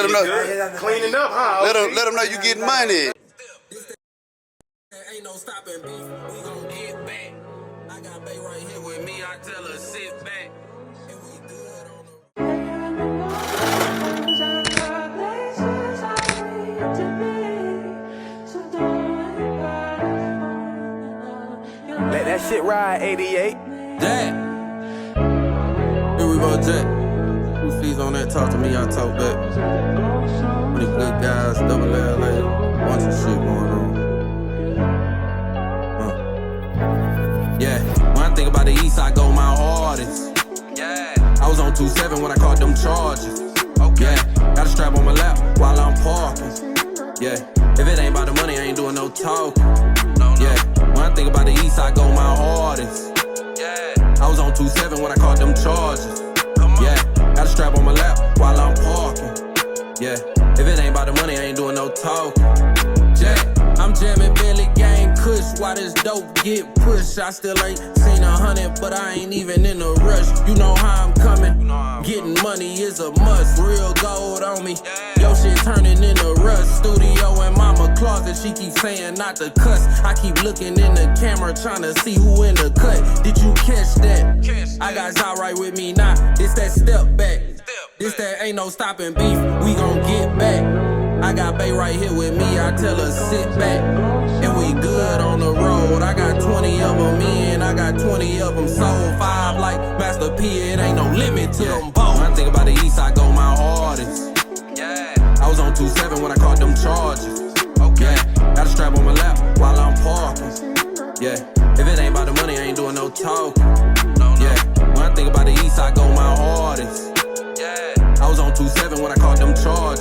Let them know. Cleaning up, huh? Let them know you getting money. Ain't no stopping beef, we gon' get back. I got bae right here with me, I tell her sit back. And we good on Let that shit ride, 88. Jacc. Here we go, Jacc. Who sees on that, talk to me, I talk back. When the good guys, double LA, bunch of shit going on. Yeah, when I think about the east, I go my hardest. Yeah, I was on 2-7 when I caught them charges. Okay, yeah, got a strap on my lap while I'm parking. Yeah, if it ain't about the money, I ain't doing no talking. Yeah, when I think about the east, I go my hardest. Yeah, I was on 2-7 when I caught them charges. Yeah, got a strap on my lap while I'm parking. Yeah, if it ain't about the money, I ain't doing no talking. Jacc, I'm jamming Billy Gang Kush while this dope get pushed. I still ain't seen 100, but I ain't even in a rush. You know how I'm coming. Getting money is a must. Real gold on me. Yo, shit turning into rust. Studio in mama closet. She keep saying not to cuss. I keep looking in the camera trying to see who in the cut. Did you catch that? I got Jacc right with me now. It's that step back. This that ain't no stopping beef. We gon' get back. I got bae right here with me, I tell her sit back. And we good on the road. I got 20 of them in, I got 20 of them sold. 5 like Master P, it ain't no limit to them both. When I think about the east, I go my hardest. Yeah, I was on 2-7 when I caught them charges. Okay, yeah, got a strap on my lap while I'm parking. Yeah, if it ain't about the money, I ain't doing no talking. Yeah, when I think about the east, I go my hardest. Yeah, I was on 2-7 when I caught them charges.